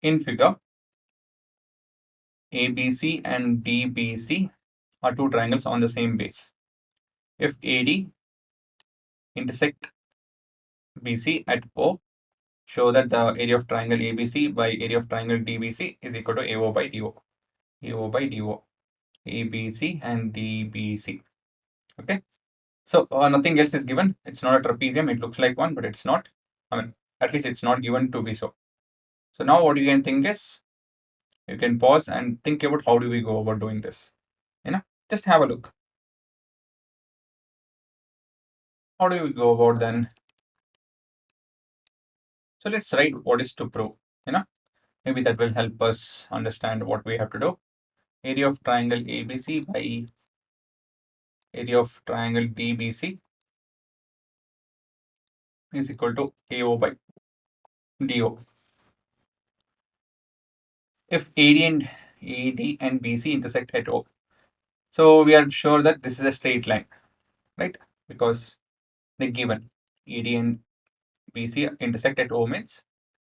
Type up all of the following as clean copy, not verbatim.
In figure, ABC and DBC are two triangles on the same base. If AD intersect BC at O, show that the area of triangle ABC by area of triangle DBC is equal to AO by DO. AO by DO. ABC and DBC. Okay. So nothing else is given. It's not a trapezium. It looks like one, but it's not. I mean, at least it's not given to be so. So now what you can think is, you can pause and think about how do we go about doing this. Just have a look. How do we go about then? So let's write what is to prove. Maybe that will help us understand what we have to do. Area of triangle ABC by area of triangle DBC is equal to AO by DO. If AD and BC intersect at O, so we are sure that this is a straight line, right? Because the given AD and BC intersect at O means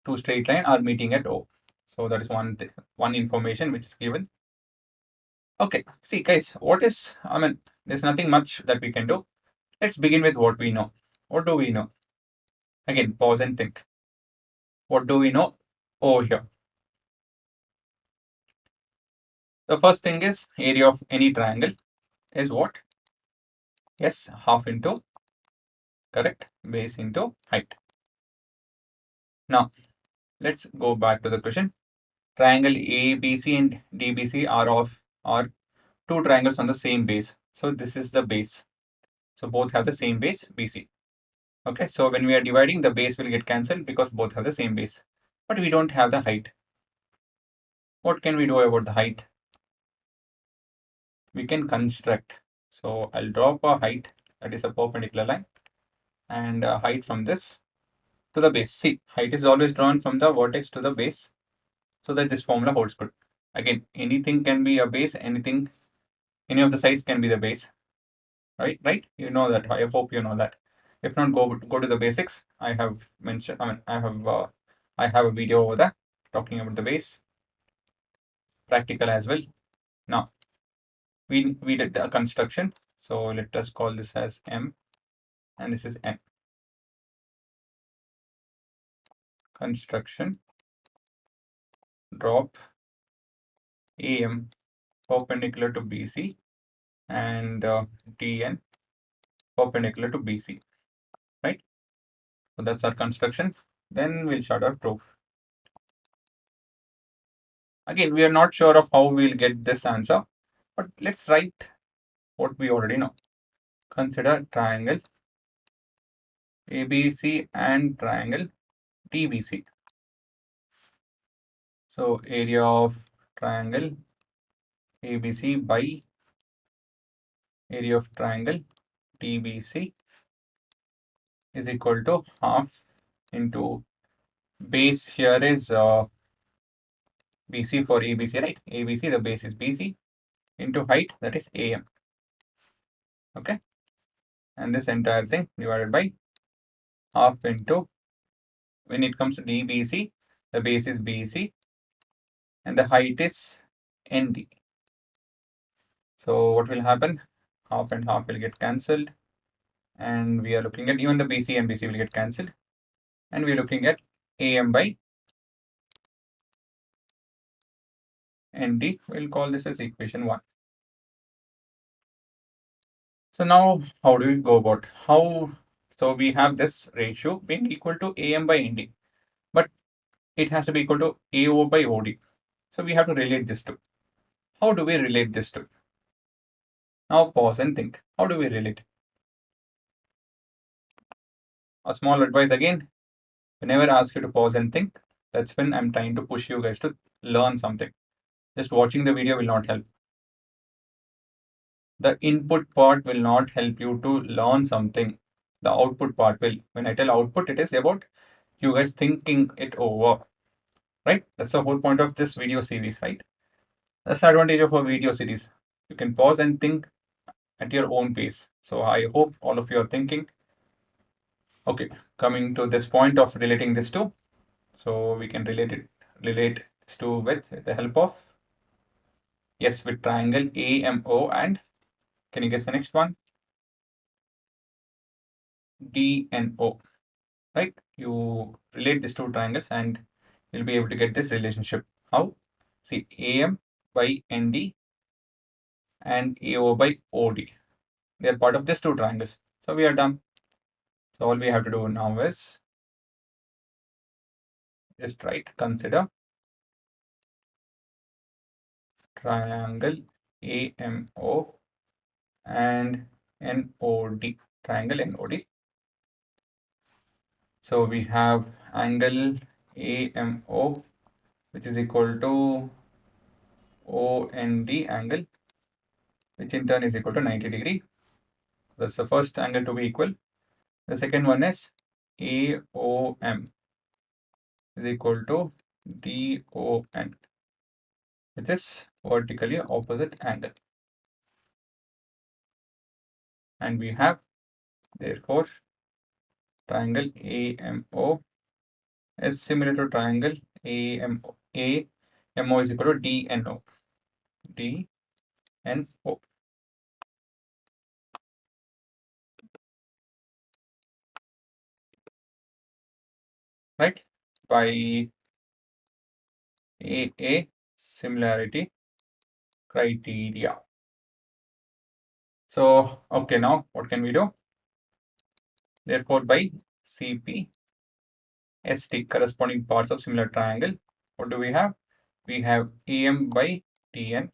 two straight line are meeting at O. So that is one information which is given. Okay, see guys, there's nothing much that we can do. Let's begin with what we know. What do we know? Again, pause and think. What do we know over here? The first thing is area of any triangle is what? Yes, half into, correct, base into height. Now, let's go back to the question. Triangle ABC and DBC are two triangles on the same base. So this is the base. So both have the same base, BC. Okay, so when we are dividing, the base will get cancelled because both have the same base. But we don't have the height. What can we do about the height? We can construct. So I'll drop a height, that is a perpendicular line, and a height from this to the base. See, height is always drawn from the vertex to the base so that this formula holds good. Again, anything can be a base, any of the sides can be the base. Right? You know that. I hope you know that. If not, go to the basics. I have mentioned. I have a video over there talking about the base, practical as well. Now we did a construction. So let us call this as M, and this is N. Construction. Drop AM perpendicular to BC and TN perpendicular to BC. Right? So that's our construction. Then we'll start our proof. Again, we are not sure of how we'll get this answer, but let's write what we already know. Consider triangle ABC and triangle DBC. So area of triangle ABC by area of triangle DBC is equal to half into base here is BC for ABC, right? ABC, the base is BC, into height, that is AM. Okay. And this entire thing divided by half into, when it comes to DBC, the base is BC and the height is ND. So what will happen? Half and half will get cancelled. And we are looking at even the BC and BC will get cancelled. And we're looking at AM by ND. We'll call this as equation 1. So now how do we go about how? So we have this ratio being equal to AM by ND, but it has to be equal to AO by OD. So we have to relate this to. How do we relate this to? Now pause and think. How do we relate? A small advice again, whenever I ask you to pause and think, that's when I'm trying to push you guys to learn something. Just watching the video will not help. The input part will not help you to learn something. The output part will. When I tell output, it is about you guys thinking it over, right? That's the whole point of this video series, right? That's the advantage of a video series. You can pause and think at your own pace. So I hope all of you are thinking. Okay, coming to this point of relating this to, so we can relate it relate these two with the help of, yes, with triangle AMO and, can you guess the next one? DNO, right? You relate these two triangles and you'll be able to get this relationship. How? See, AM by ND and AO by OD. They are part of these two triangles. So we are done. So all we have to do now is just write, consider triangle AMO and NOD, triangle NOD. So we have angle AMO, which is equal to OND angle, which in turn is equal to 90 degree. That's the first angle to be equal. The second one is AOM is equal to DON, which is vertically opposite angle. And we have, therefore, triangle AMO is similar to triangle AMO. AMO is equal to DNO. DNO. Right? By AA similarity criteria. So, okay, now what can we do? Therefore, by CP ST, corresponding parts of similar triangle, what do we have? We have AM by DN.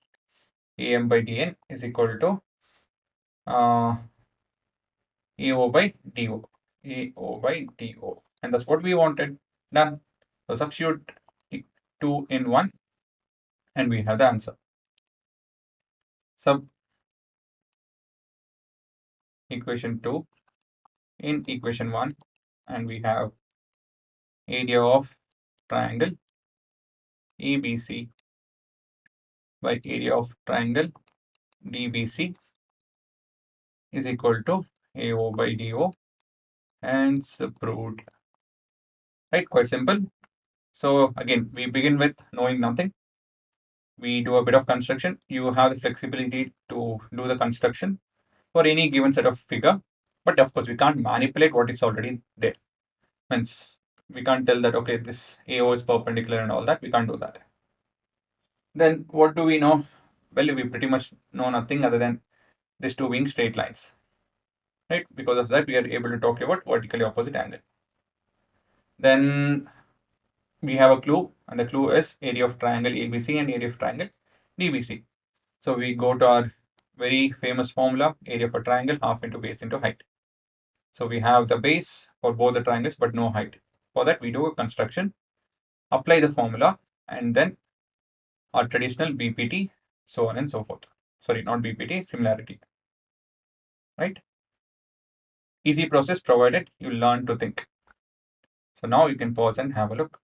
AM by DN is equal to AO by DO. AO by DO. And that's what we wanted. Done. So substitute 2 in 1 and we have the answer. Sub equation 2 in equation 1 and we have area of triangle ABC by area of triangle DBC is equal to AO by DO, and proved. Right, quite simple. So again, we begin with knowing nothing. We do a bit of construction. You have the flexibility to do the construction for any given set of figure. But of course, we can't manipulate what is already there. Means we can't tell that, okay, this AO is perpendicular and all that. We can't do that. Then what do we know? Well, we pretty much know nothing other than these two being straight lines. Right? Because of that, we are able to talk about vertically opposite angle. Then we have a clue, and the clue is area of triangle ABC and area of triangle DBC. So we go to our very famous formula, area of a triangle, half into base into height. So we have the base for both the triangles, but no height. For that, we do a construction, apply the formula, and then our traditional BPT, so on and so forth. Sorry, not BPT, similarity. Right? Easy process provided you learn to think. So now you can pause and have a look.